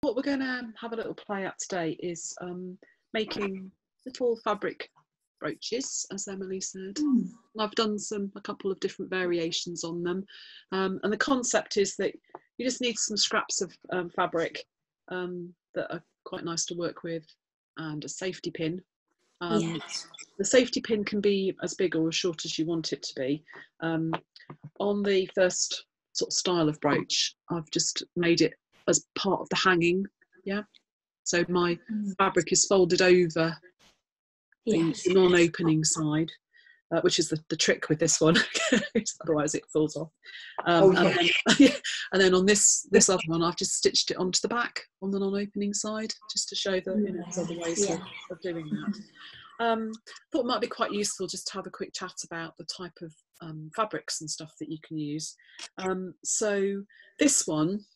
what we're going to have a little play at today is making little fabric brooches, as Emily said. I've done a couple of different variations on them, and the concept is that you just need some scraps of fabric that are quite nice to work with, and a safety pin. Yes. The safety pin can be as big or as short as you want it to be. On the first sort of style of brooch, I've just made it as part of the hanging, yeah. So my fabric is folded over the non-opening side, which is the trick with this one, otherwise it falls off. And then on this other one, I've just stitched it onto the back on the non-opening side, just to show that there's other ways of doing that. Thought it might be quite useful just to have a quick chat about the type of fabrics and stuff that you can use. So this one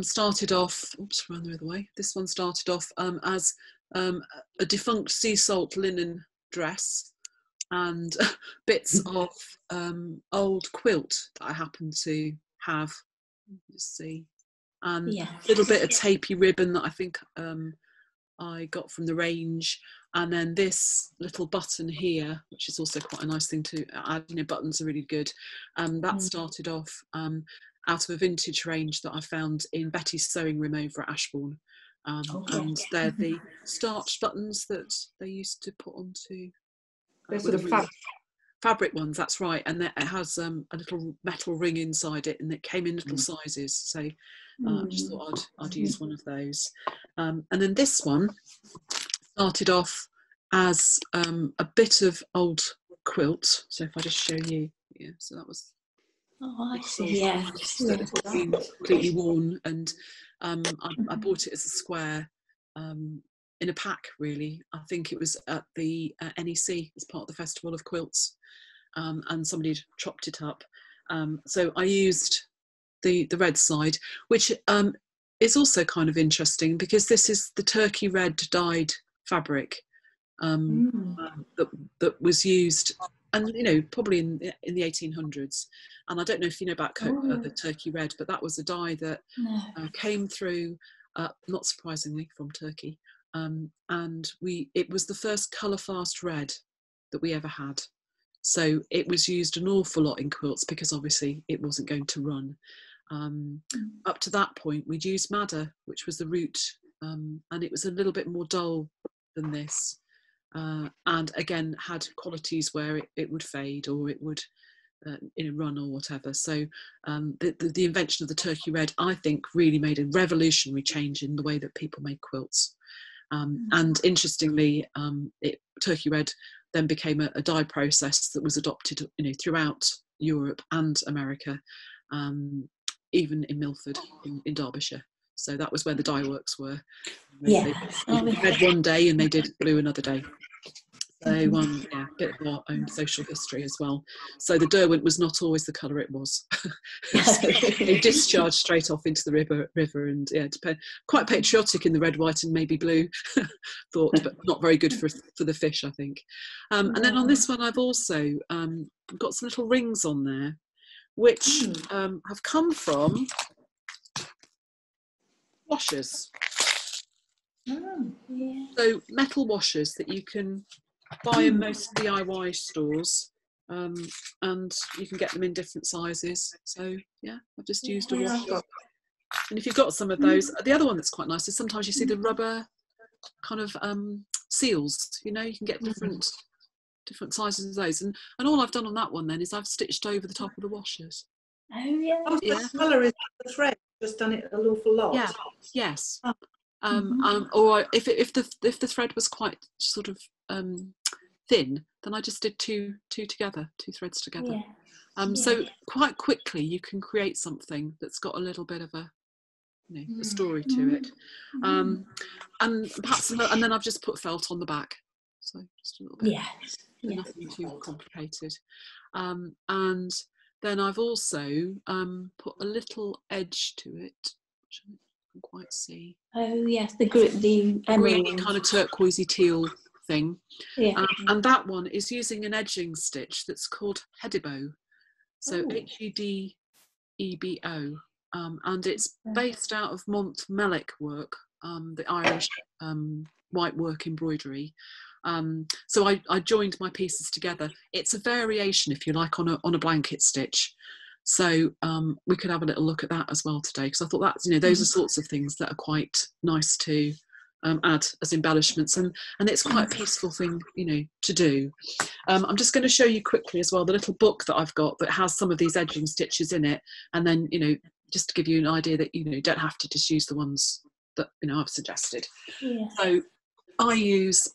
started off, oops, ran the other way. This one started off as a defunct sea salt linen dress and bits of old quilt that I happen to have. Just see, and a little bit of tapey ribbon that I think I got from the range, and then this little button here, which is also quite a nice thing to add. You know, buttons are really good. That started off out of a vintage range that I found in Betty's sewing room over at Ashbourne, and they're the starched buttons that they used to put onto fabric ones. That's right, and it has a little metal ring inside it, and it came in little sizes. So I just thought I'd use one of those. And then this one started off as a bit of old quilt. So if I just show you, yeah. So that was. Oh, I see. Yeah, completely worn, and I bought it as a square in a pack. Really, I think it was at the NEC as part of the Festival of Quilts, and somebody had chopped it up. So I used the red side, which is also kind of interesting because this is the turkey red dyed fabric that was used. And you know, probably in the 1800s, and I don't know if you know about the turkey red, but that was a dye that came through, not surprisingly, from Turkey, and it was the first colour fast red that we ever had. So it was used an awful lot in quilts because obviously it wasn't going to run. Up to that point, we'd used madder, which was the root, and it was a little bit more dull than this. And again had qualities where it would fade or it would run or whatever. So the invention of the turkey red, I think, really made a revolutionary change in the way that people made quilts. And interestingly, turkey red then became a dye process that was adopted, throughout Europe and America, even in Milford in Derbyshire. So that was where the dye works were. They did red one day and they did blue another day. So a bit of our own social history as well. So the Derwent was not always the colour it was. So they discharged straight off into the river, and quite patriotic in the red, white, and maybe blue thought, but not very good for the fish, I think. And then on this one, I've also got some little rings on there, which have come from washers. So metal washers that you can buy in most DIY stores, and you can get them in different sizes. So yeah, I've just used a washer. And if you've got some of those, the other one that's quite nice is sometimes you see the rubber kind of seals. You can get different sizes of those. And all I've done on that one then is I've stitched over the top of the washers. Oh yeah. Oh, the colour is the thread. Just done it an awful lot. Yeah. Yes. Or if the thread was quite sort of thin, then I just did two threads together. So quite quickly you can create something that's got a little bit of a story to it, and perhaps and then I've just put felt on the back, so just a little bit. Nothing too complicated. And then I've also put a little edge to it, which I can quite see. Oh yes, the green kind of turquoisey teal thing. And that one is using an edging stitch that's called Hedebo. So Hedebo. and it's based out of Montmellic work, the Irish white work embroidery. So I joined my pieces together. It's a variation, if you like, on a blanket stitch. So we could have a little look at that as well today, because I thought that's, you know, those are sorts of things that are quite nice to add as embellishments, and it's quite a peaceful thing, you know, to do. I'm just going to show you quickly as well the little book that I've got that has some of these edging stitches in it, and then, you know, just to give you an idea that, you know, you don't have to just use the ones that, you know, I've suggested. Yeah. So I use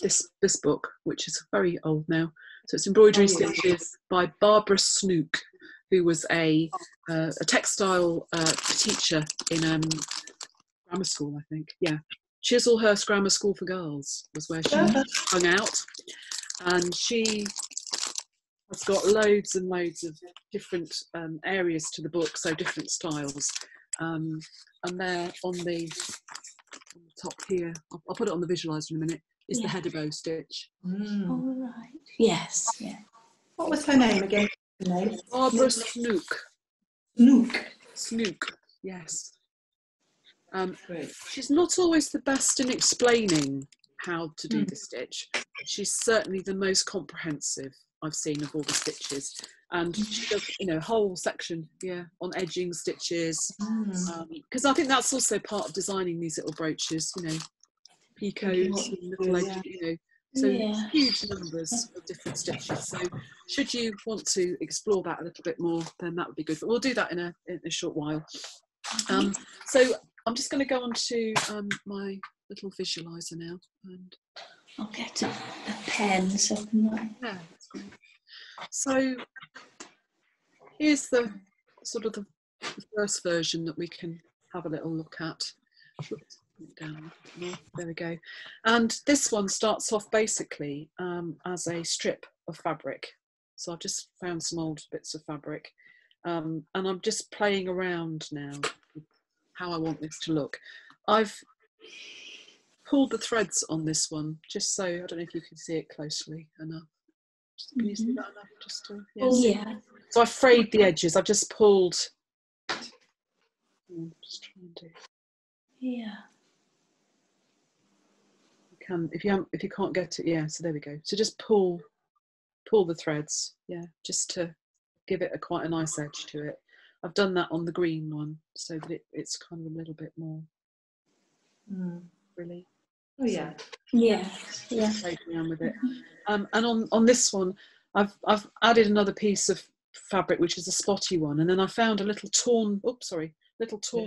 this book, which is very old now. So it's Embroidery Stitches by Barbara Snook, who was a textile teacher in grammar school, I think. Yeah, Chislehurst Grammar School for Girls was where she hung out, and she has got loads and loads of different areas to the book, so different styles, and there on the top here, I'll put it on the visualizer in a minute, is the header bow stitch. All right. Yes. Yeah. What was her name again? Barbara Snook. Snook, yes. She's not always the best in explaining how to do the stitch. She's certainly the most comprehensive I've seen of all the stitches, and she does, you know, a whole section, yeah, on edging stitches, because I think that's also part of designing these little brooches, you know, picots and little edging, you know, so huge numbers of different stitches. So should you want to explore that a little bit more, then that would be good, but we'll do that in a short while. So I'm just going to go on to my little visualizer now, and I'll get a pen so I can write. yeah, that's great. So here's the sort of the first version that we can have a little look at. Oops, down more. There we go. And this one starts off basically as a strip of fabric. So I've just found some old bits of fabric, and I'm just playing around now with how I want this to look. I've pulled the threads on this one just so, I don't know if you can see it closely enough. Can you see that enough? Just to, yeah. Oh, yeah. So I've frayed the edges. I've just pulled. Just trying to. Yeah. You can, if you can't get it, yeah. So there we go. So just pull the threads, yeah, just to give it quite a nice edge to it. I've done that on the green one so that it's kind of a little bit more really. Oh yeah. Yeah. Yeah. Played around with it. And on this one, I've added another piece of fabric, which is a spotty one, and then I found a little torn,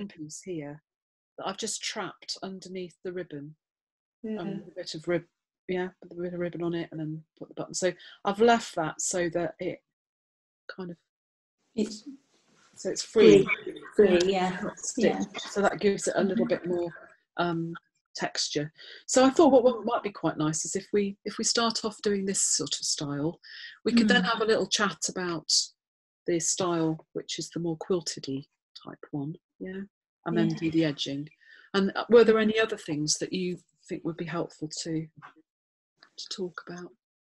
piece here that I've just trapped underneath the ribbon. With a bit of ribbon on it, and then put the button. So I've left that so that it kind of it's free, yeah. So that gives it a little bit more texture. So I thought what might be quite nice is if we start off doing this sort of style, we could then have a little chat about the style which is the more quilted-y type one, yeah, and then do the edging. And were there any other things that you think would be helpful to talk about?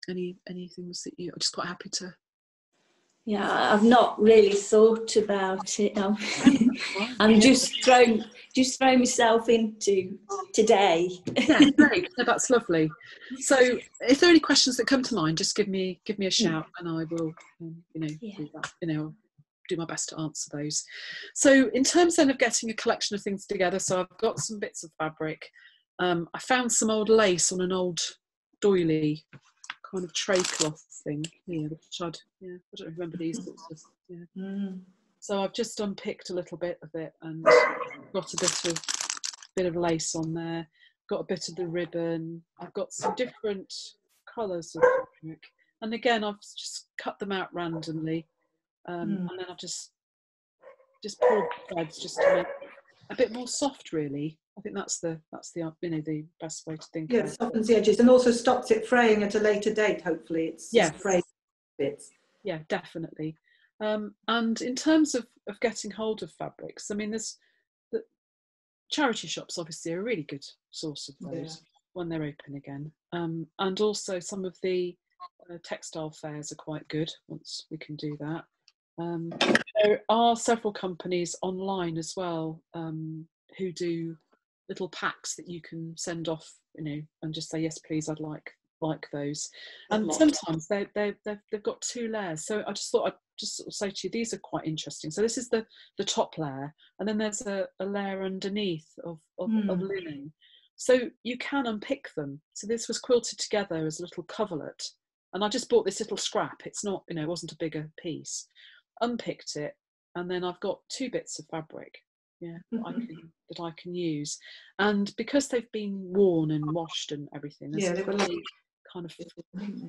Any things that you're just quite happy to? Yeah, I've not really thought about it. I'm just throwing myself into today. Yeah, great. No, that's lovely. So, if there are any questions that come to mind, just give me a shout, and I will, do that. Do my best to answer those. So, in terms then of getting a collection of things together, so I've got some bits of fabric. I found some old lace on an old doily kind of tray cloth thing here, which I don't remember these sorts of, So I've just unpicked a little bit of it and got a bit of lace on there, got a bit of the ribbon, I've got some different colours of fabric, and again I've just cut them out randomly, and then I've just pulled the threads just to make it a bit more soft, really. I think that's the best way to think. Yeah, it softens the edges and also stops it fraying at a later date. Hopefully, it's frayed bits. Yeah, definitely. And in terms of getting hold of fabrics, I mean, there's the charity shops obviously are a really good source of those when they're open again. And also some of the textile fairs are quite good once we can do that. There are several companies online as well who do little packs that you can send off, you know, and just say, yes, please, I'd like those. And sometimes they've got 2 layers. So I just thought I'd just sort of say to you, these are quite interesting. So this is the top layer, and then there's a layer underneath of linen. So you can unpick them. So this was quilted together as a little coverlet, and I just bought this little scrap. It's not, you know, it wasn't a bigger piece. Unpicked it, and then I've got 2 bits of fabric, that I can use. And because they've been worn and washed and everything, there's a kind of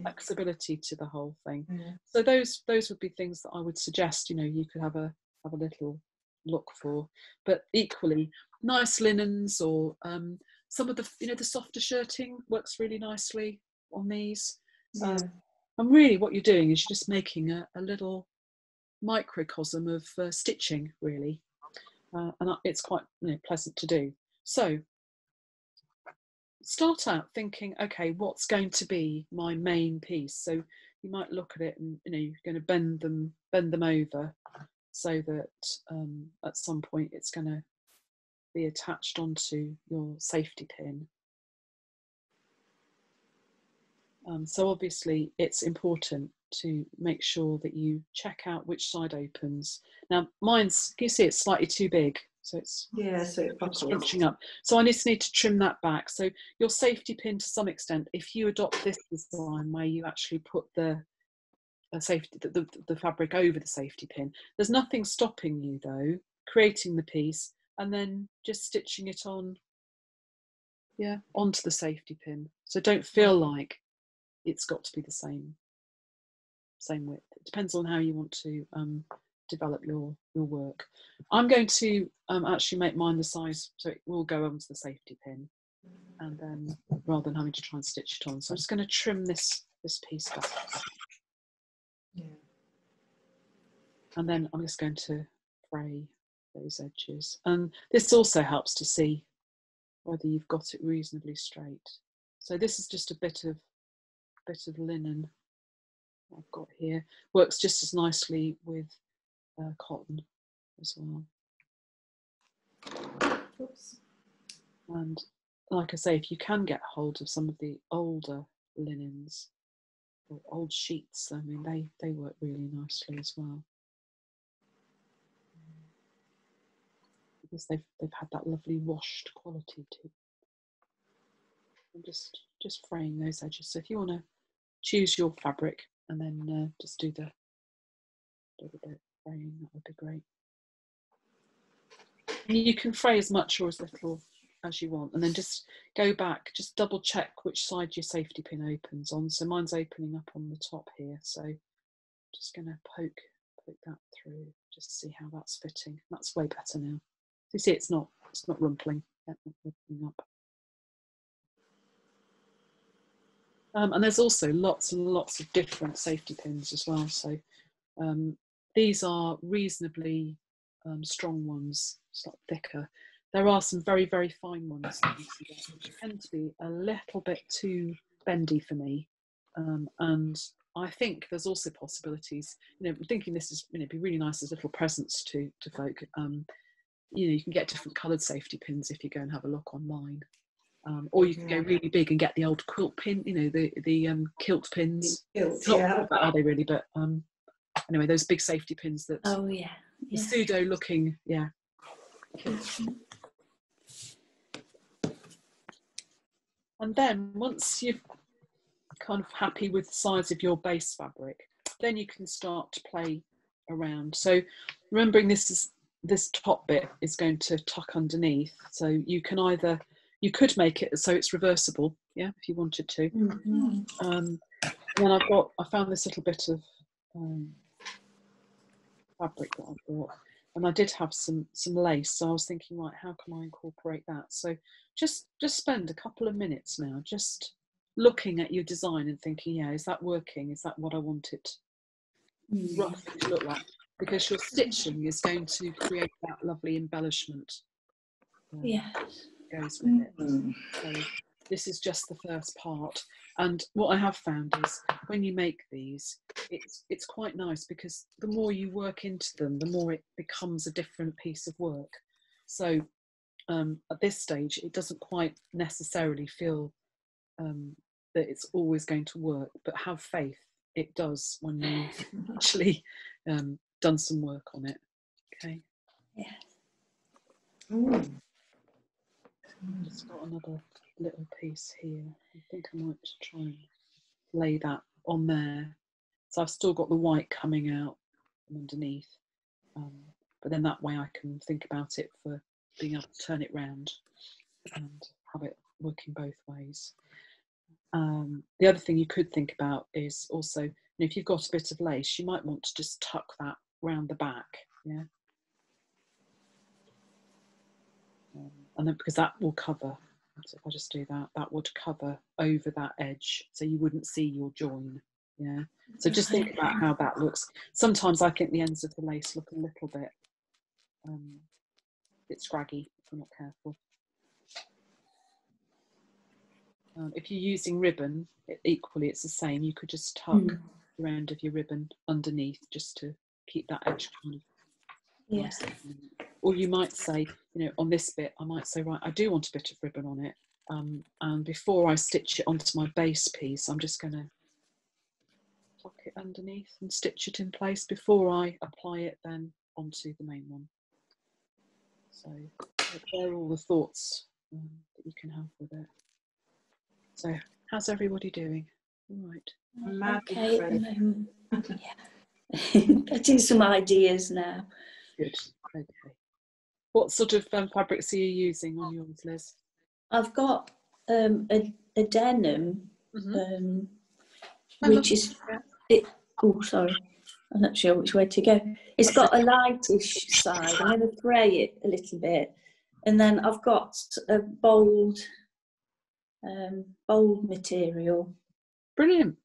flexibility to the whole thing. So those would be things that I would suggest, you know, you could have a little look for. But equally, nice linens, or some of the, you know, the softer shirting works really nicely on these. And really what you're doing is you're just making a little microcosm of stitching, really, and it's quite, you know, pleasant to do. So start out thinking, okay, what's going to be my main piece? So you might look at it and, you know, you're going to bend them over so that at some point it's going to be attached onto your safety pin. So obviously it's important to make sure that you check out which side opens. Now mine's, can you see it's slightly too big? So it's scrunching up. So I just need to trim that back. So your safety pin, to some extent, if you adopt this design where you actually put the fabric over the safety pin, there's nothing stopping you though creating the piece and then just stitching it on, onto the safety pin. So don't feel like it's got to be the same width. It depends on how you want to develop your work. I'm going to actually make mine the size so it will go onto the safety pin, and then rather than having to try and stitch it on. So I'm just going to trim this piece back. And then I'm just going to fray those edges. And this also helps to see whether you've got it reasonably straight. So this is just a bit of linen I've got here. Works just as nicely with cotton as well. Oops. And like I say, if you can get hold of some of the older linens or old sheets, I mean, they work really nicely as well, because they've had that lovely washed quality to them. And just fraying those edges. So if you want to choose your fabric and then just do the bit of fraying, that would be great. And you can fray as much or as little as you want, and then just go back, just double check which side your safety pin opens on. So mine's opening up on the top here, so just going to poke that through, just see how that's fitting. That's way better now. You see, it's not rumpling, not rumpling up. And there's also lots and lots of different safety pins as well. So these are reasonably strong ones, slightly thicker. There are some very, very fine ones which tend to be a little bit too bendy for me. And I think there's also possibilities, you know, I'm thinking this is, you know, be really nice as little presents to folk. You know, you can get different coloured safety pins if you go and have a look online. Or you can go really big and get the old quilt pin, you know, the kilt pins. Not bad, are they really? But anyway, those big safety pins that the pseudo looking, And then once you're kind of happy with the size of your base fabric, then you can start to play around. So remembering this top bit is going to tuck underneath, so you can either, you could make it so it's reversible, if you wanted to. And then I found this little bit of fabric that I bought, and I did have some lace, so I was thinking, right, how can I incorporate that? So just spend a couple of minutes now just looking at your design and thinking, is that working? Is that what I want it roughly to look like? Because your stitching is going to create that lovely embellishment. Goes with it. So this is just the first part. And what I have found is when you make these, it's quite nice, because the more you work into them, the more it becomes a different piece of work. So at this stage, it doesn't quite necessarily feel that it's always going to work, but have faith it does when you've actually done some work on it. Okay. Yeah. Ooh. I've just got another little piece here. I think I might try and lay that on there. So I've still got the white coming out from underneath, but then that way I can think about it for being able to turn it round and have it working both ways. The other thing you could think about is also, if you've got a bit of lace, you might want to just tuck that round the back, yeah. And then, because that will cover, so if I just do that, that would cover over that edge, so you wouldn't see your join, yeah. So just think about how that looks. Sometimes I think the ends of the lace look a little bit scraggy if we're not careful. If you're using ribbon, equally it's the same. You could just tuck the end of your ribbon underneath just to keep that edge kind of nice. Or you might say, on this bit, I might say, right, I do want a bit of ribbon on it. And before I stitch it onto my base piece, I'm just going to tuck it underneath and stitch it in place before I apply it then onto the main one. So there are all the thoughts that you can have with it. So how's everybody doing? All right. Okay at the moment. Yeah. Getting some ideas now. Good. Okay. What sort of fabrics are you using on yours, Liz? I've got a denim, which is it. Oh, sorry, I'm not sure which way to go. It's got a lightish side. I'm going to fray it a little bit, and then I've got a bold material. Brilliant.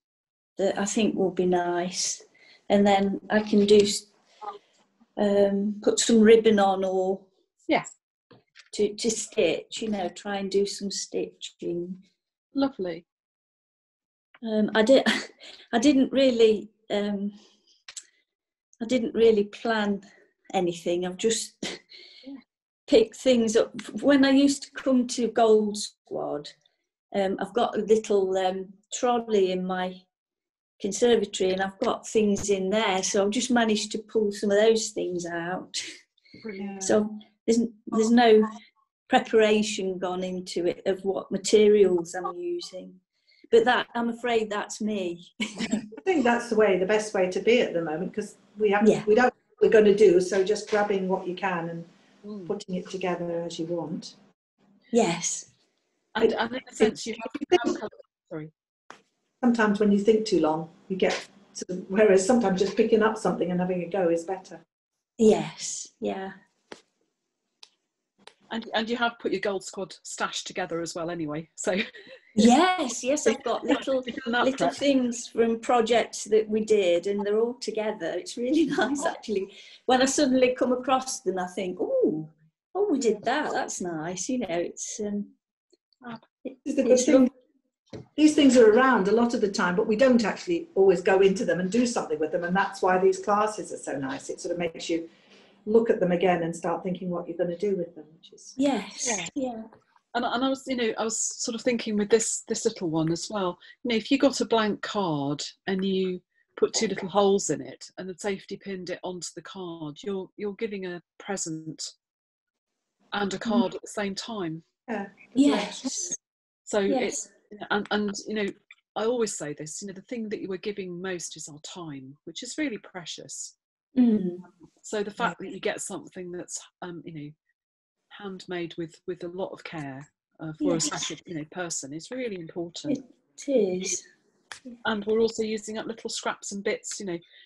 That I think will be nice, and then I can do put some ribbon on, or to stitch, try and do some stitching. Lovely. I didn't really plan anything. I've just picked things up. When I used to come to GoldsQUAD, I've got a little trolley in my conservatory, and I've got things in there, so I've just managed to pull some of those things out. Brilliant. So there's no preparation gone into it of what materials I'm using, but that, I'm afraid, that's me. I think that's the best way to be at the moment, because we don't know what we're going to do, so just grabbing what you can and putting it together as you want. Yes. And in a sense, you have to have sorry. Sometimes when you think too long, you get whereas sometimes just picking up something and having a go is better. Yes, yeah. And you have put your GoldsQUAD stash together as well anyway, so. Yes, I've got little things from projects that we did, and they're all together. It's really nice, actually. When I suddenly come across them, I think, oh, we did that. That's nice. It's the good thing. These things are around a lot of the time, but we don't actually always go into them and do something with them, and that's why these classes are so nice. It sort of makes you look at them again and start thinking what you're going to do with them, which is yeah. And I was, I was sort of thinking with this little one as well. If you got a blank card and you put two little holes in it and then safety pinned it onto the card, you're giving a present and a card at the same time. Yeah. Yes. So it's and I always say this. The thing that you are giving most is our time, which is really precious. So the fact that you get something that's handmade with a lot of care for a special person is really important. It is. And we're also using up little scraps and bits,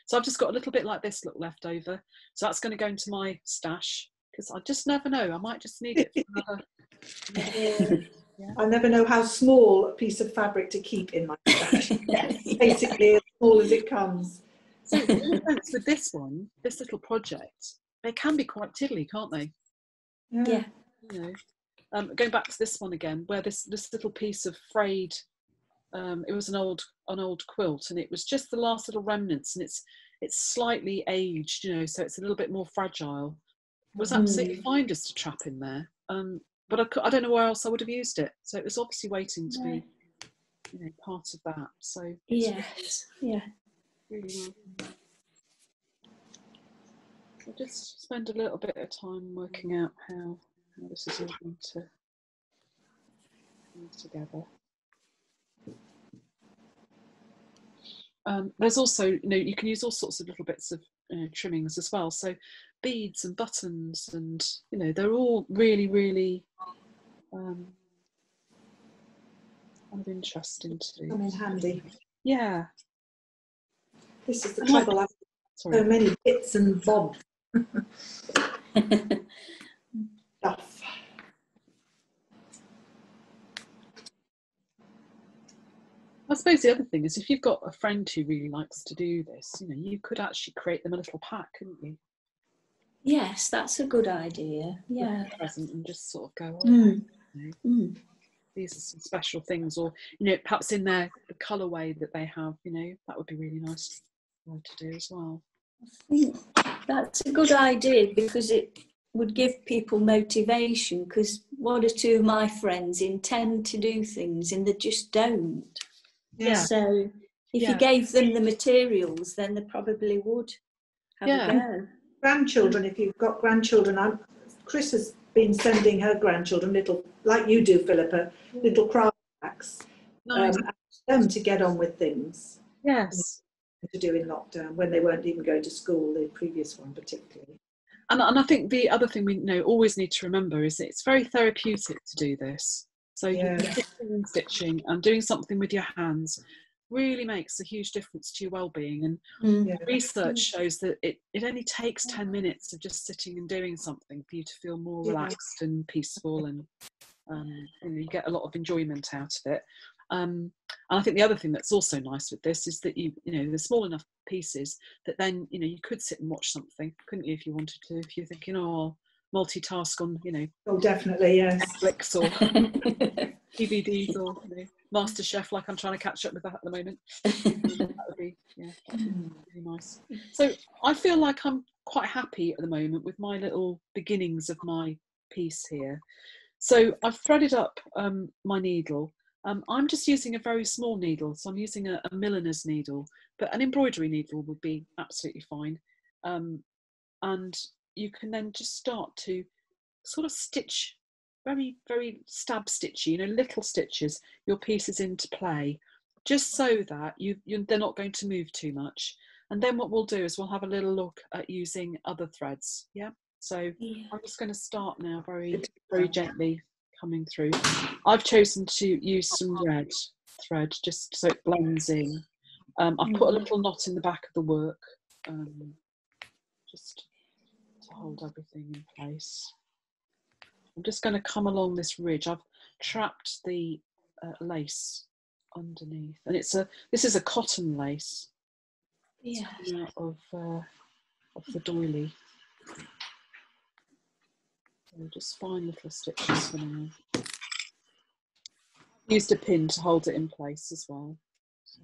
so I've just got a little bit like this left over, so that's going to go into my stash, because I just never know, I might just need it for another I never know how small a piece of fabric to keep in my stash. Basically as small as it comes. So with this little project, they can be quite tiddly, can't they? Yeah. going back to this one again, where this little piece of frayed, it was an old quilt, and it was just the last little remnants, and it's slightly aged, you know, so it's a little bit more fragile. It was absolutely fine just to trap in there, but I don't know where else I would have used it. So it was obviously waiting to be, you know, part of that. So yes, yeah, really nice. I'll just spend a little bit of time working out how this is all going to come together. There's also, you know, you can use all sorts of little bits of trimmings as well. So beads and buttons, and you know, they're all really, really kind of interesting to Come in handy. Yeah. This is the trouble. I've so many bits and bobs. Stuff. I suppose the other thing is, if you've got a friend who really likes to do this, you know, you could actually create them a little pack, couldn't you? Yes, that's a good idea. Yeah. Present, and just sort of go, you know, these are some special things, or you know, perhaps in the colourway that they have, you know, that would be really nice to do as well. I think that's a good idea, because it would give people motivation, because one or two of my friends intend to do things and they just don't. Yeah. So if you gave them the materials, then they probably would have a go. Grandchildren, if you've got grandchildren, Chris has been sending her grandchildren little, like you do, Philippa, little craft packs, them to get on with things. Yes. To do in lockdown, when they weren't even going to school, the previous one particularly. And I think the other thing we always need to remember is that it's very therapeutic to do this. So you're stitching and doing something with your hands really makes a huge difference to your well-being. And research shows that it only takes 10 minutes of just sitting and doing something for you to feel more relaxed and peaceful, and you know, you get a lot of enjoyment out of it. And I think the other thing that's also nice with this is that you know, they're small enough pieces that then, you know, you could sit and watch something, couldn't you, if you wanted to, if you're thinking, oh, multitask on, you know, definitely, yes, Netflix or DVDs or, you know, MasterChef, like I'm trying to catch up with that at the moment. That would be really nice. So I feel like I'm quite happy at the moment with my little beginnings of my piece here. So I've threaded up my needle. I'm just using a very small needle, so I'm using a milliner's needle, but an embroidery needle would be absolutely fine. And you can then just start to sort of stitch very, very stab stitchy, you know, little stitches, your pieces into play, just so that they're not going to move too much. And then what we'll do is we'll have a little look at using other threads. Yeah. So I'm just going to start now very, very gently coming through. I've chosen to use some red thread just so it blends in. I've put a little knot in the back of the work just to hold everything in place. I'm just going to come along this ridge. I've trapped the lace underneath, and this is a cotton lace. It's coming out of the doily. So just fine little stitches for now. Used a pin to hold it in place as well. So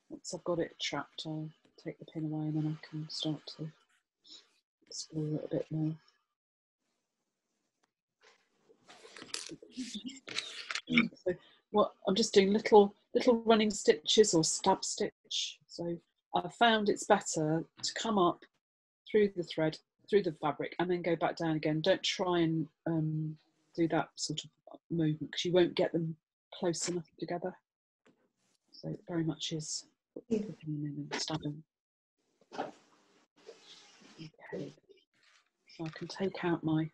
once I've got it trapped, I'll take the pin away and then I can start to explore it a bit more. So what I'm just doing little running stitches or stab stitch. So I found it's better to come up through the thread, through the fabric, and then go back down again. Don't try and do that sort of movement, because you won't get them close enough together. So it very much is putting them in and stabbing. Okay, so I can take out my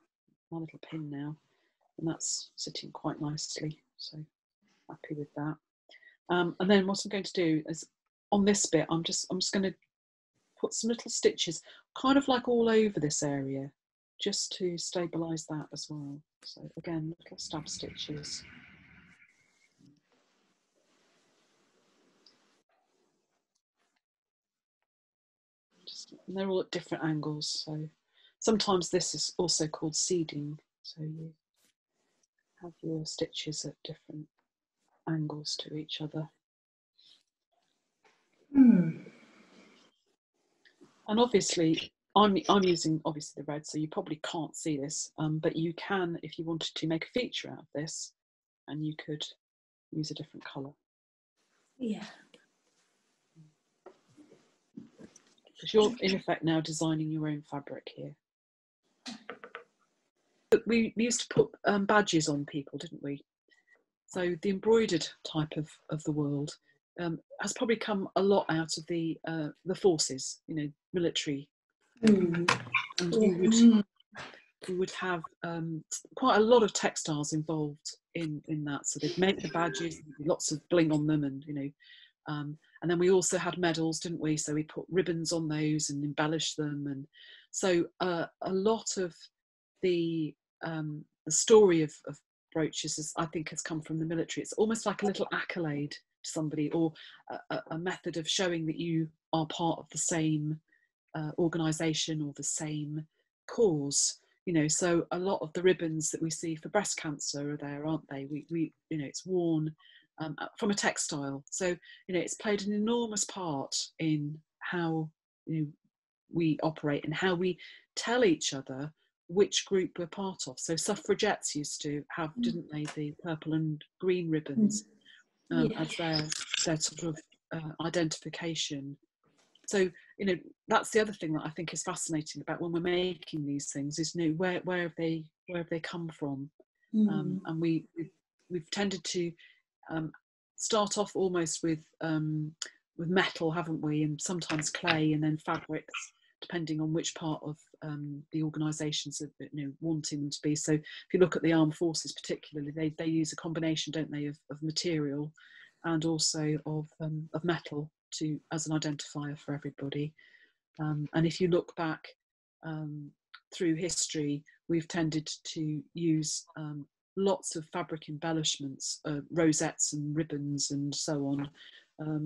little pin now, and that's sitting quite nicely. So happy with that. And then what I'm going to do is on this bit, I'm just going to put some little stitches, kind of like all over this area, just to stabilise that as well. So again, little stab stitches. And they're all at different angles. So sometimes this is also called seeding. So you have your stitches at different angles to each other. And obviously, I'm using obviously the red, so you probably can't see this, but you can, if you wanted to, make a feature out of this, and you could use a different colour. Yeah. Because you're in effect now designing your own fabric here. But we used to put badges on people, didn't we? So the embroidered type of the world has probably come a lot out of the forces, you know, military. And we would have quite a lot of textiles involved in that. So they'd make the badges, lots of bling on them, and you know, and then we also had medals, didn't we? So we put ribbons on those and embellished them, and so a lot of the story of brooches, I think, has come from the military. It's almost like a little accolade to somebody, or a method of showing that you are part of the same organisation or the same cause. You know, so a lot of the ribbons that we see for breast cancer are there, aren't they? We you know, it's worn from a textile. So, you know, it's played an enormous part in how, you know, we operate and how we tell each other which group we're part of. So suffragettes used to have, didn't they, the purple and green ribbons as their sort of identification. So, you know, that's the other thing that I think is fascinating about when we're making these things is, you know, where have they come from? And we've tended to start off almost with metal, haven't we, and sometimes clay, and then fabrics, depending on which part of the organisations are, you know, wanting them to be. So if you look at the armed forces particularly, they use a combination, don't they, of material and also of metal as an identifier for everybody. And if you look back through history, we've tended to use lots of fabric embellishments, rosettes and ribbons and so on,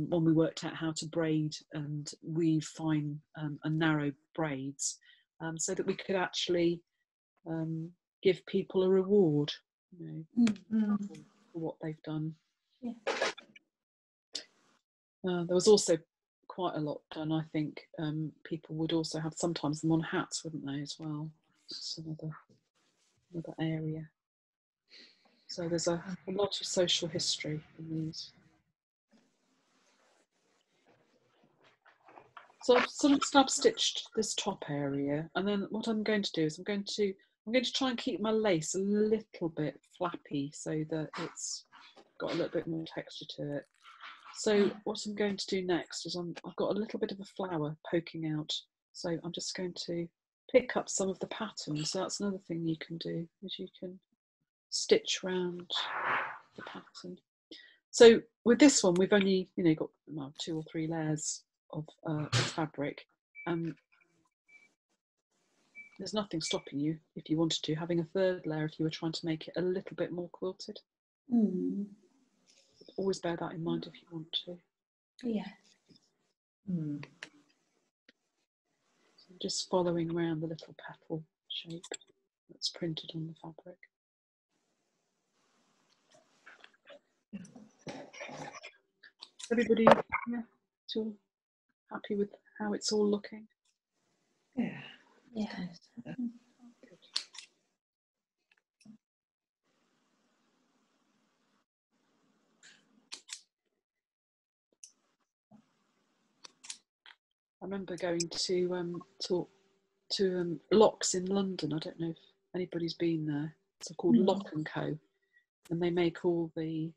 when we worked out how to braid and weave fine and narrow braids, so that we could actually give people a reward, you know, for what they've done. Yeah. There was also quite a lot done, I think. People would also have sometimes them on hats, wouldn't they, as well? That's another area. So there's a lot of social history in these. So I've sort of snap stitched this top area, and then what I'm going to do is I'm going to try and keep my lace a little bit flappy so that it's got a little bit more texture to it. So what I'm going to do next is I've got a little bit of a flower poking out, so I'm just going to pick up some of the patterns. So that's another thing you can do, is you can stitch around the pattern. So with this one, we've only, you know, got 2 or 3 layers of fabric. There's nothing stopping you, if you wanted to, having a 3rd layer if you were trying to make it a little bit more quilted. Always bear that in mind if you want to. Yeah. So just following around the little petal shape that's printed on the fabric. Everybody, yeah, still happy with how it's all looking? Yeah. Yeah. Good. I remember going to talk to Locks in London. I don't know if anybody's been there. It's called Lock & Co, and they make all the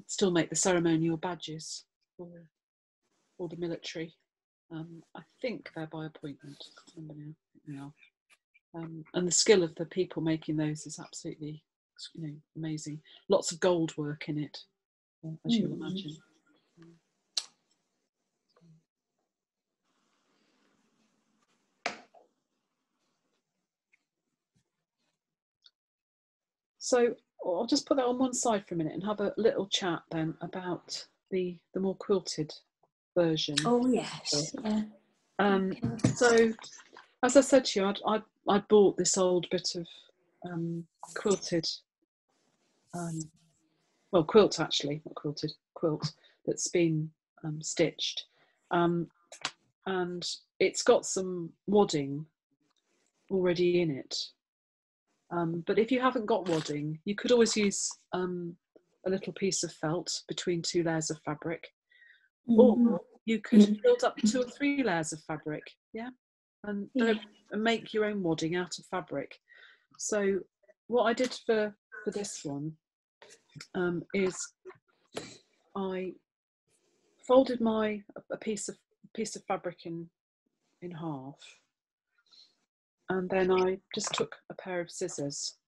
still make the ceremonial badges for the military. I think they're by appointment. I can't remember now. And the skill of the people making those is absolutely, you know, amazing. Lots of gold work in it, as you'll imagine. So I'll just put that on one side for a minute and have a little chat then about the more quilted version. Oh yes. Yeah. So as I said to you, I'd bought this old bit of quilted well, quilt actually, not quilted, quilt that's been stitched, and it's got some wadding already in it. But if you haven't got wadding, you could always use a little piece of felt between 2 layers of fabric, or you could build up 2 or 3 layers of fabric, and make your own wadding out of fabric. So what I did for this one is I folded a piece of fabric in half, and then I just took a pair of scissors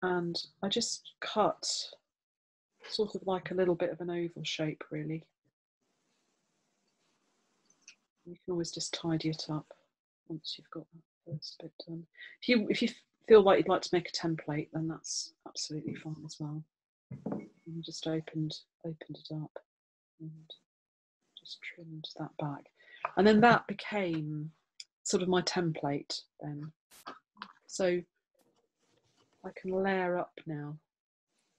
and I just cut sort of like a little bit of an oval shape, really. You can always just tidy it up once you've got that first bit done. If you feel like you'd like to make a template, then that's absolutely fine as well. And just opened it up and just trimmed that back, and then that became sort of my template then. So I can layer up now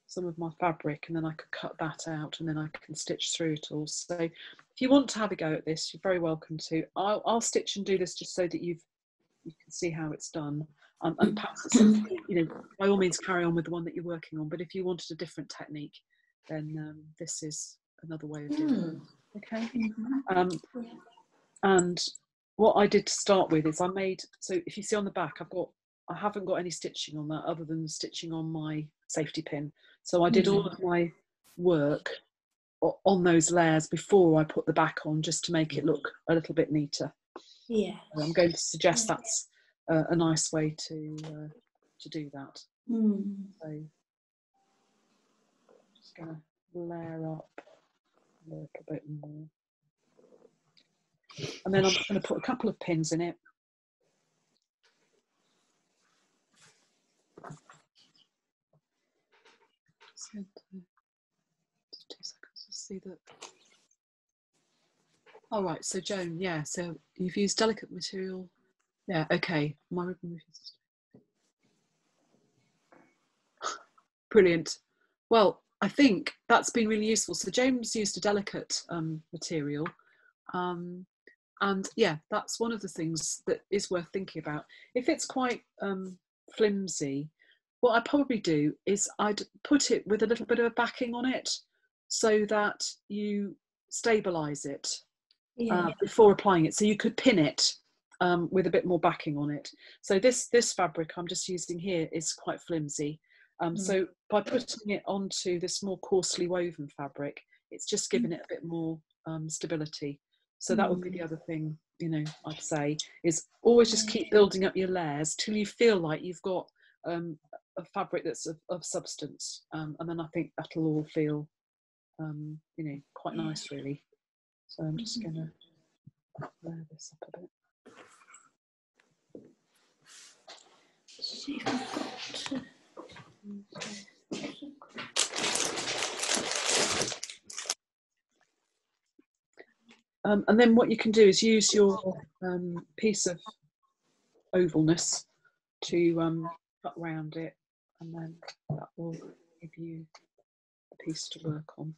some of my fabric, and then I could cut that out, and then I can stitch through it all. So if you want to have a go at this, you're very welcome to. I'll stitch and do this just so that you can see how it's done. And perhaps it's something, you know, by all means carry on with the one that you're working on, but if you wanted a different technique, then this is another way of doing it. Okay. And what I did to start with is I made, so if you see on the back, I haven't got any stitching on that other than the stitching on my safety pin. So I did all of my work on those layers before I put the back on, just to make it look a little bit neater. Yeah. I'm going to suggest that's a nice way to do that. So just going to layer up a little bit more, and then I'm just going to put a couple of pins in it. Just 2 seconds to see that. All right, so Joan, yeah, so you've used delicate material. Yeah, okay. My ribbon moving system. Brilliant. Well, I think that's been really useful. So James used a delicate material, and yeah, that's one of the things that is worth thinking about. If it's quite flimsy, what I'd probably do is I'd put it with a little bit of a backing on it, so that you stabilise it before applying it. So you could pin it with a bit more backing on it. So this fabric I'm just using here is quite flimsy. So by putting it onto this more coarsely woven fabric, it's just giving it a bit more stability. So that would be the other thing, you know, I'd say, is always just keep building up your layers till you feel like you've got a fabric that's of substance, and then I think that'll all feel, you know, quite nice, really. So I'm just going to layer this up a bit. See if I've got. And then what you can do is use your piece of ovalness to cut round it, and then that will give you a piece to work on.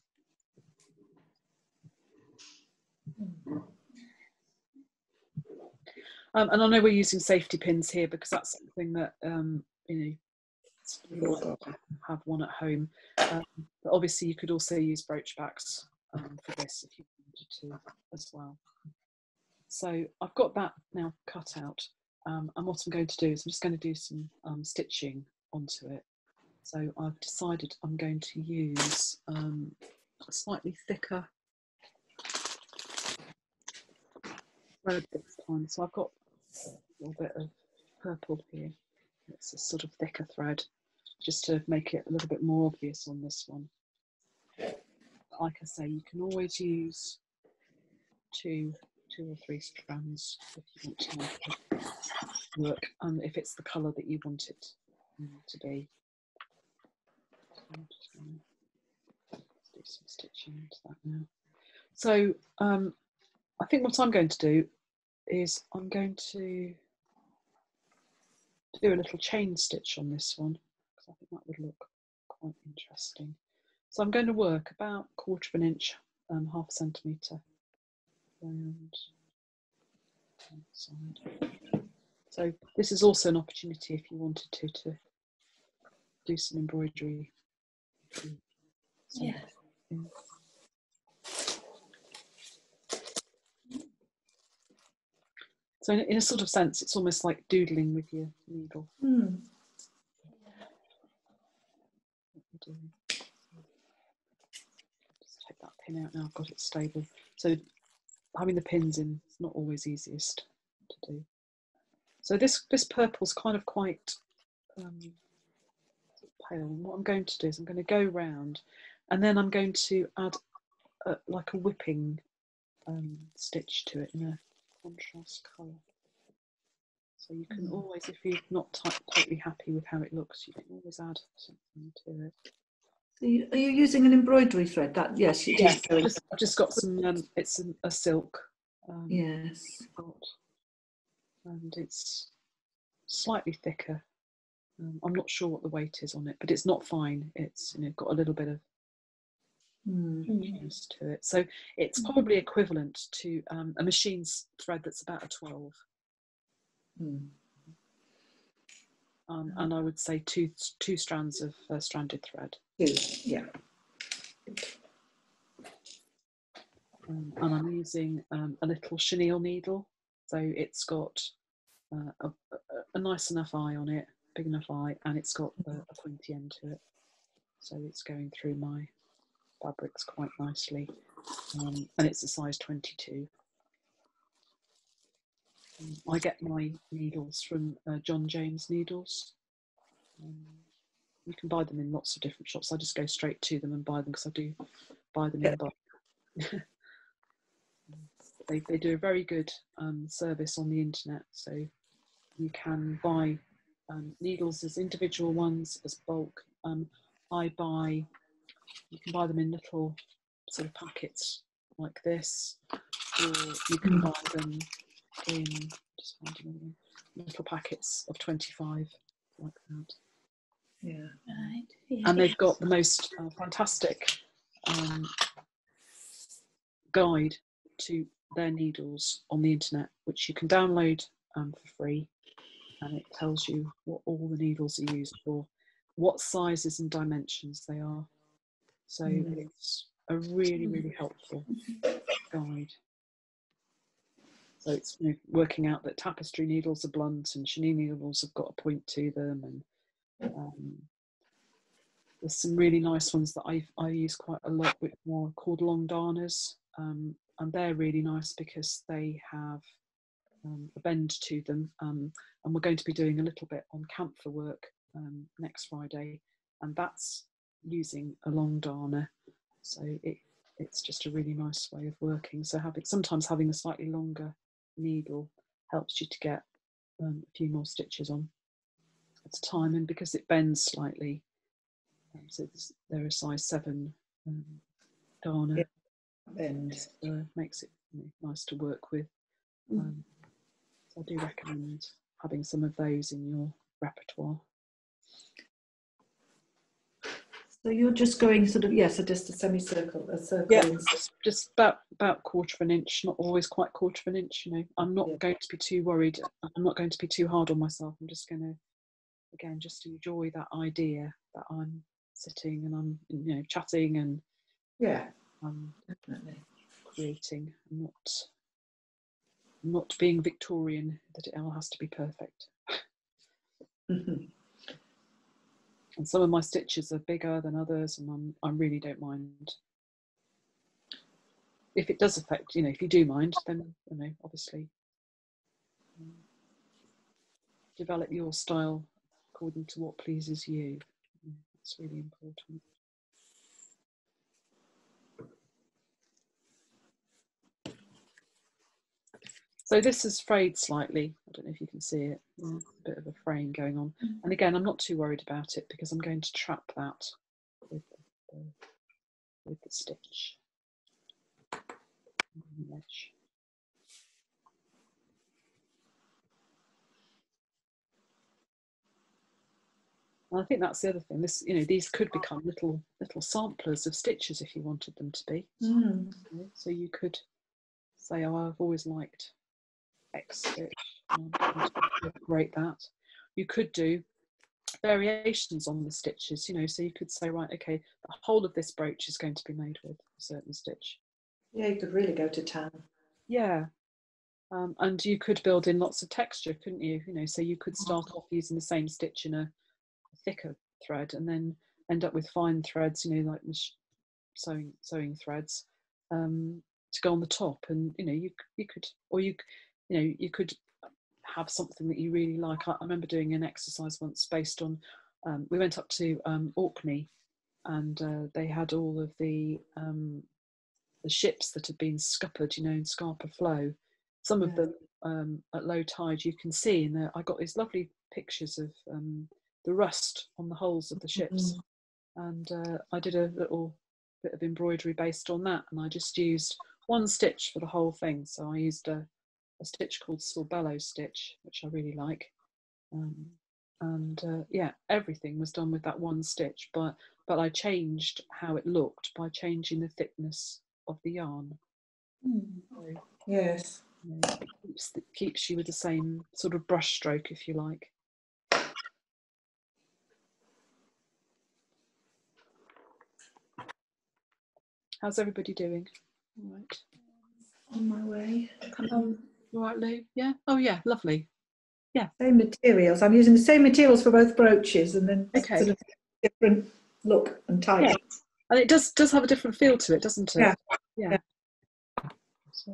And I know we're using safety pins here because that's something that you know, it's really important to have one at home. But obviously you could also use brooch backs for this if you wanted to as well. So I've got that now cut out, and what I'm going to do is I'm just going to do some stitching onto it. So I've decided I'm going to use a slightly thicker thread this time. So I've got a little bit of purple here. It's a sort of thicker thread, just to make it a little bit more obvious on this one. Like I say, you can always use two or three strands if you want to make it work, and if it's the colour that you want it to be. So I'm just going to do some stitching into that now. So I think what I'm going to do is I'm going to do a little chain stitch on this one, because I think that would look quite twisting. So I'm going to work about 1/4 inch, half a centimetre round the side. So this is also an opportunity if you wanted to do some embroidery. Yeah. So in a sort of sense, it's almost like doodling with your needle. Mm. Just take that pin out now, I've got it stable. So having the pins in is not always easiest to do. So this purple's kind of quite pale. And what I'm going to do is I'm going to go round, and then I'm going to add like a whipping stitch to it in a contrast colour. So you can always, if you're not totally happy with how it looks, you can always add something to it. So are you using an embroidery thread? Yes, it is. I've just got some. It's a silk. Yes. And it's slightly thicker. I'm not sure what the weight is on it, but it's not fine. It's got a little bit of thickness to it. So it's probably equivalent to a machine's thread that's about a 12. And I would say two strands of stranded thread. Yeah. And I'm using a little chenille needle, so it's got a nice enough eye on it, big enough eye, and it's got a pointy end to it, so it's going through my fabrics quite nicely, and it's a size 22. I get my needles from John James Needles. You can buy them in lots of different shops. I just go straight to them and buy them because I do buy them in bulk. They do a very good service on the internet, so you can buy needles as individual ones, as bulk. You can buy them in little sort of packets like this, or you can buy them in little packets of 25 like that. Yeah. Right. Yeah. And they've got the most fantastic guide to their needles on the internet, which you can download for free, and it tells you what all the needles are used for, what sizes and dimensions they are. So it's a really, really helpful guide. So it's working out that tapestry needles are blunt and chenille needles have got a point to them, and there's some really nice ones that I use quite a lot, which are called long darners, and they're really nice because they have a bend to them, and we're going to be doing a little bit on camphor work next Friday, and that's using a long darner, so it's just a really nice way of working. So sometimes having a slightly longer needle helps you to get a few more stitches on at a time, and because it bends slightly, so they're a size 7 darner, and makes it nice to work with. So I do recommend having some of those in your repertoire. So you're just going sort of, so just a semicircle, a circle. Yeah, just about 1/4 inch, not always quite 1/4 inch. I'm not going to be too worried. I'm not going to be too hard on myself. I'm just going to, again, just enjoy that idea that I'm sitting and I'm, chatting and definitely creating. I'm not being Victorian that it all has to be perfect. And some of my stitches are bigger than others, and I really don't mind. If it does affect, if you do mind, then obviously develop your style according to what pleases you. That's really important. So this is frayed slightly. I don't know if you can see it. A bit of a fraying going on. And again, I'm not too worried about it because I'm going to trap that with the stitch. Edge. And I think that's the other thing. This, you know, these could become little samplers of stitches if you wanted them to be. Mm. So you could say, oh, I've always liked X stitch, and I'm going to incorporate that. You could do variations on the stitches, you know, so you could say, right, okay, the whole of this brooch is going to be made with a certain stitch. Yeah, you could really go to town. Yeah. And you could build in lots of texture, couldn't you? You know, so you could start off using the same stitch in a thicker thread, and then end up with fine threads, you know, like sewing threads, to go on the top. And you know, you could, or you know, you could have something that you really like. I remember doing an exercise once based on, we went up to Orkney, and they had all of the ships that had been scuppered, you know, in Scarpa Flow. Some of them at low tide you can see, and I got these lovely pictures of the rust on the hulls of the ships. And I did a little bit of embroidery based on that, and I just used one stitch for the whole thing. So I used a stitch called Sorbello stitch, which I really like. Yeah, everything was done with that one stitch, but I changed how it looked by changing the thickness of the yarn. So, yes. you know, it keeps you with the same sort of brush stroke, if you like. How's everybody doing? All right. On my way. All right, Lou? Yeah? Oh, yeah, lovely. Yeah. Same materials. I'm using the same materials for both brooches, and then Okay. sort of different look and type. Yeah. And it does have a different feel to it, doesn't it? Yeah. So,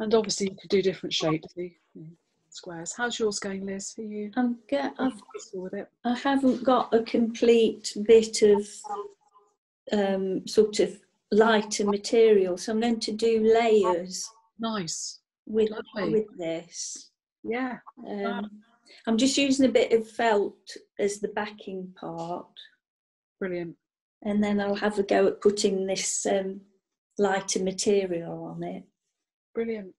and obviously you could do different shapes, you know, squares. How's yours going, Liz? Are you comfortable with it? I haven't got a complete bit of sort of lighter material, so I'm going to do layers. Nice. With this. Yeah. I'm just using a bit of felt as the backing part. Brilliant. And then I'll have a go at putting this lighter material on it. Brilliant.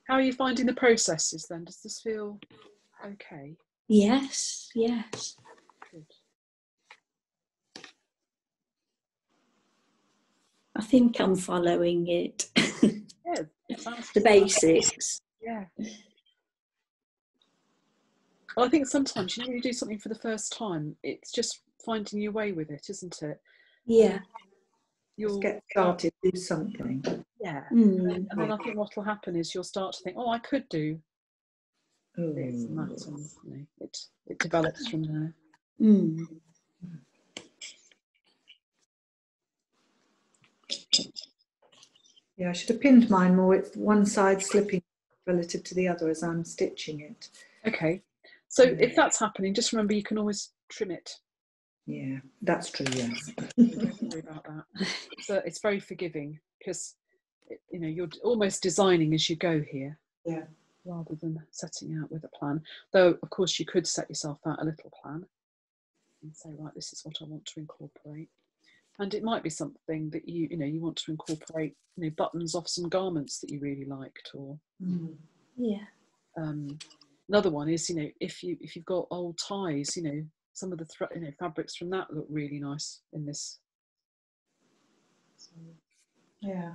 How are you finding the processes then? Does this feel okay? Yes, yes. Good. I think I'm following it. Yeah, the basics. Yeah. Well, I think sometimes, you know, when you do something for the first time, it's just finding your way with it, isn't it? Yeah. You'll get started, do something. Yeah. And then I think what will happen is you'll start to think, oh, I could do this and that, and you know, it develops from there. Yeah, I should have pinned mine more. It's one side slipping relative to the other as I'm stitching it. Okay. So if that's happening, just remember you can always trim it. Yeah, that's true, yes. Don't worry about that. So it's very forgiving, because you know, you're almost designing as you go here. Yeah. Rather than setting out with a plan. Though, of course, you could set yourself out a little plan and say, right, this is what I want to incorporate. And it might be something that you want to incorporate, you know, buttons off some garments that you really liked, or yeah. Another one is, you know, if you've got old ties, you know, some of the fabrics from that look really nice in this. So, yeah.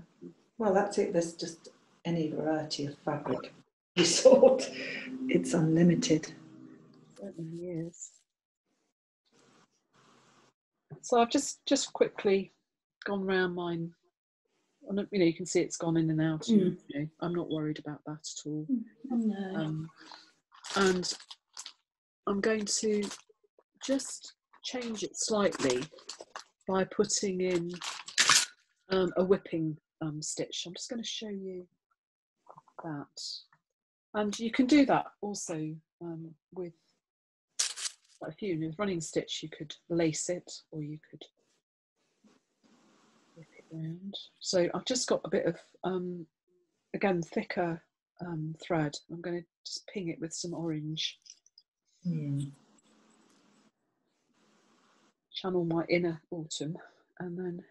Well, that's it. There's just any variety of fabric you sort. It's unlimited. It certainly is. So I've just quickly gone round mine. You know, you can see it's gone in and out. You know, I'm not worried about that at all. No. And I'm going to just change it slightly by putting in a whipping stitch. I'm just going to show you that. And you can do that also with quite a few. With running stitch, you could lace it, or you could whip it round. So I've just got a bit of, again, thicker thread. I'm going to just ping it with some orange. Channel my inner autumn, and then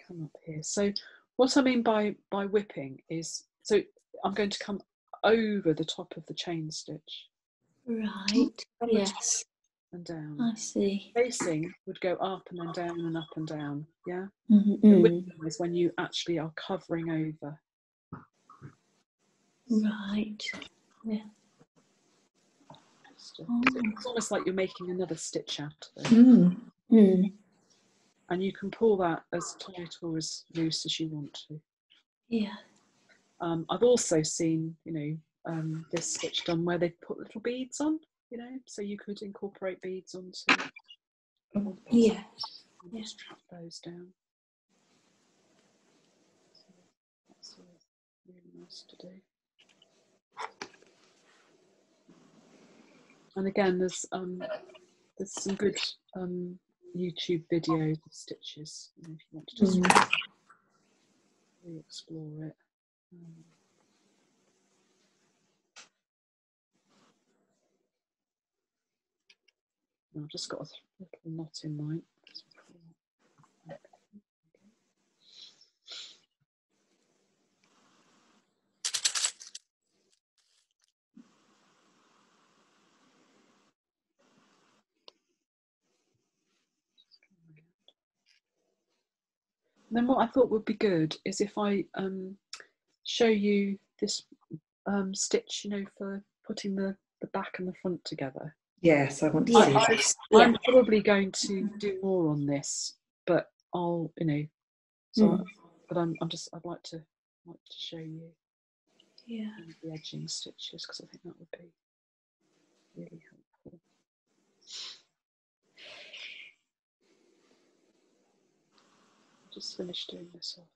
come up here. So what I mean by whipping is, so I'm going to come over the top of the chain stitch. Right. From the top Yes. and down. I see. Facing would go up and then down and up and down. Yeah. Mm-hmm. The width is when you actually are covering over. Right. Yeah. It's almost like you're making another stitch out of it. And you can pull that as tight or as loose as you want to. Yeah. I've also seen, this stitch done where they put little beads on, so you could incorporate beads onto. Yeah. Just trap those down. So that's really nice to do. And again, there's some good YouTube videos of stitches, if you want to just really explore it. I've just got a little knot in mine. Then what I thought would be good is if I show you this stitch, for putting the back and the front together. Yes, I want to see that. I'm probably going to do more on this, but I'll, so but I'd like to show you the edging stitches, because I think that would be really helpful. Just finished doing this off.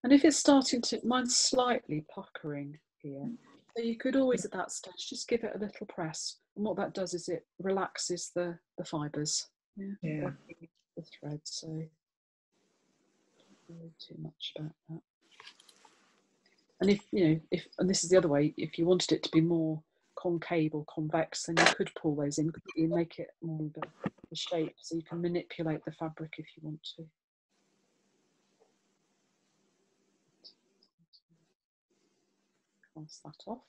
And if it's starting to, mine's slightly puckering here, so you could always at that stage just give it a little press. And what that does is it relaxes the fibres, the thread. So don't worry too much about that. And and this is the other way, if you wanted it to be more concave or convex, then you could pull those in and make it more of the shape, so you can manipulate the fabric if you want to. Cast that off.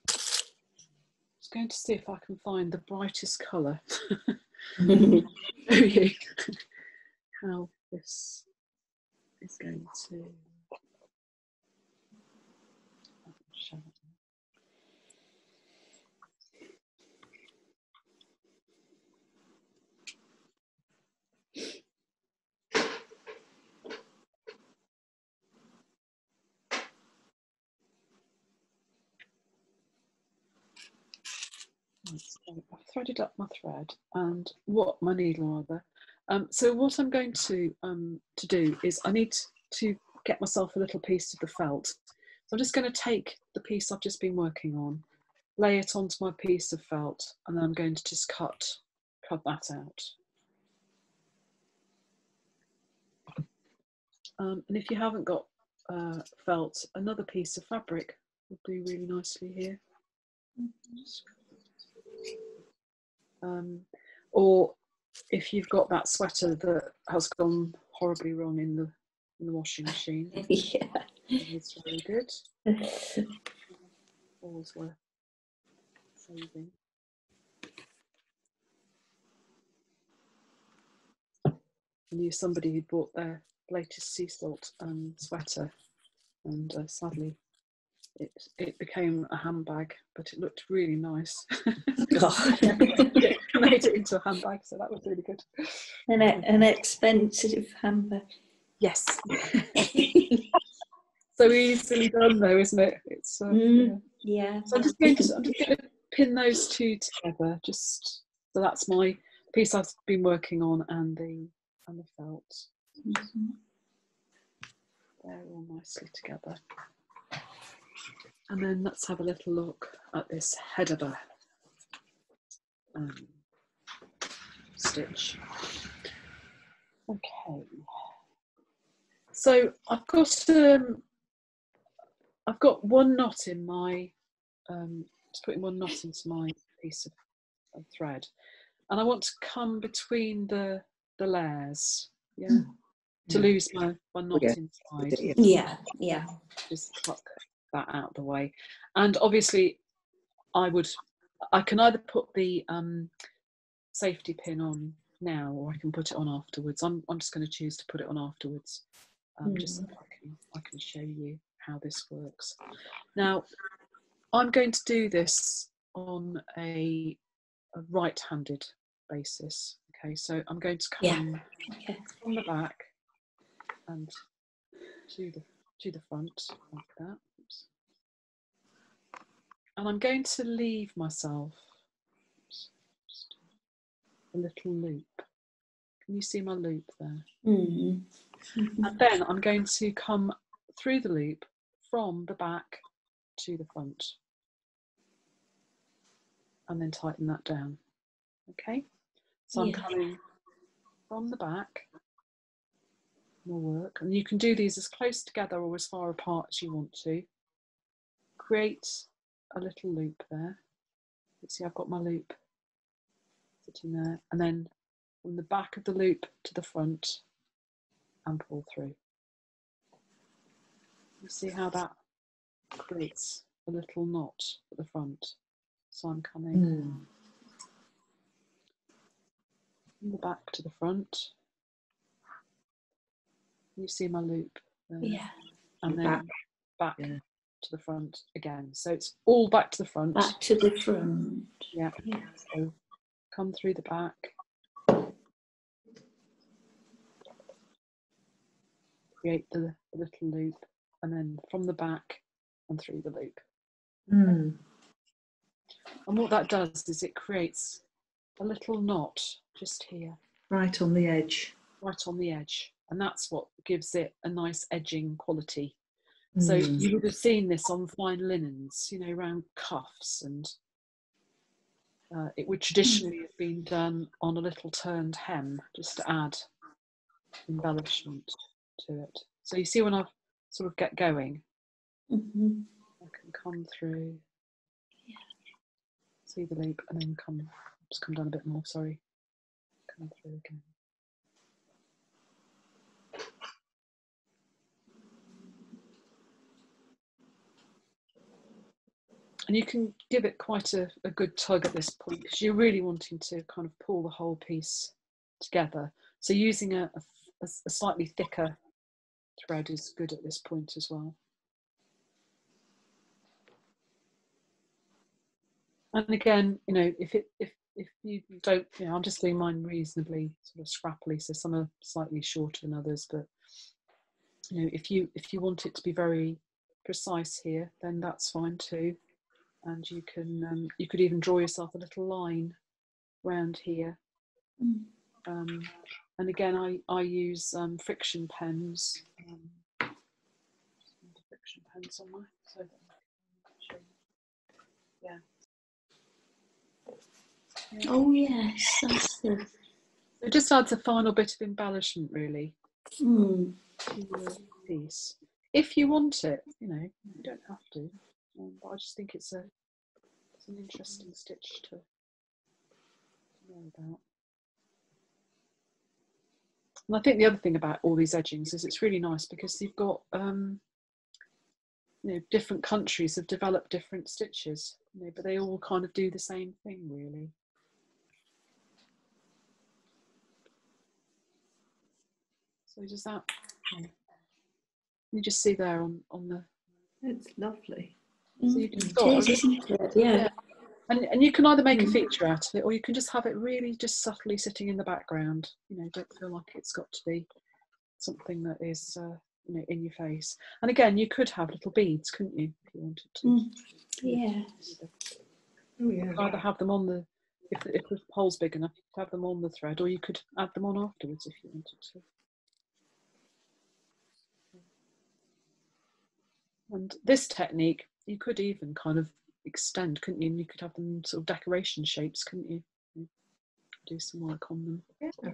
Just going to see if I can find the brightest colour. Show you how this is going to show it. So I've threaded up my thread and my needle rather. So what I'm going to do is I need to get myself a little piece of the felt. So I'm just going to take the piece I've just been working on, lay it onto my piece of felt, and then I'm going to just cut that out. And if you haven't got felt, another piece of fabric will do really nicely here. Or if you've got that sweater that has gone horribly wrong in the washing machine, it's very good. Always worth saving. I knew somebody who bought their latest sea salt sweater, and sadly it became a handbag, but it looked really nice. I made it into a handbag, so that was really good. An expensive handbag. Yes. So easily done though, isn't it? It's yeah. So I'm just going to pin those two together, just so that's my piece I've been working on and the felt. They're all nicely together. And then let's have a little look at this head of a stitch. Okay. So I've got one knot in my just putting one knot into my piece of thread, and I want to come between the layers, yeah, to lose my knot inside. Yeah. Just pluck that out of the way, and obviously I can either put the safety pin on now, or I can put it on afterwards. I'm just going to choose to put it on afterwards, just so I can show you how this works. Now, I'm going to do this on a right-handed basis. Okay, so I'm going to come from the back and to the front like that. Oops. And I'm going to leave myself a little loop. Can you see my loop there? And then I'm going to come through the loop from the back to the front, and then tighten that down. Okay, so I'm coming from the back, more work, and you can do these as close together or as far apart as you want to. Create a little loop there. You see I've got my loop sitting there, and then from the back of the loop to the front and pull through. You see how that creates a little knot at the front. So I'm coming from the back to the front. You see my loop there. Yeah. And then back to the front again. So it's all back to the front. Back to the front. Yeah. So come through the back. Create the little loop, and then from the back and through the loop. And what that does is it creates a little knot just here. Right on the edge. Right on the edge. And that's what gives it a nice edging quality. So you would have seen this on fine linens, you know, around cuffs, and it would traditionally have been done on a little turned hem just to add embellishment to it. So you see when I sort of get going, I can come through, see the loop, and then just come down a bit more, sorry, come through again. And you can give it quite a good tug at this point, because you're really wanting to kind of pull the whole piece together. So using a slightly thicker thread is good at this point as well. And again, you know, if you don't, you know, I'm just doing mine reasonably sort of scrappily, so some are slightly shorter than others, but you know, if you want it to be very precise here, then that's fine too. And you can you could even draw yourself a little line round here. And again, I use friction pens. Friction pen somewhere, so that I can show you. Yeah. Oh yes, that's the. It just adds a final bit of embellishment, really, to your piece. If you want it, you know, you don't have to. But I just think it's an interesting stitch to know about. And I think the other thing about all these edgings is it's really nice because you've got, you know, different countries have developed different stitches, you know, but they all kind of do the same thing, really. So does that, you just see there on the. It's lovely. So you just got, isn't it? Yeah. And you can either make a feature out of it, or you can just have it really just subtly sitting in the background. You know, don't feel like it's got to be something that is, you know, in your face. And again, you could have little beads, couldn't you, if you wanted to? Yeah. You could either have them on the, if the hole's big enough, you could have them on the thread, or you could add them on afterwards if you wanted to. And this technique, you could even kind of extend, couldn't you? And you could have them sort of decoration shapes, couldn't you? Do some work on them. Yeah.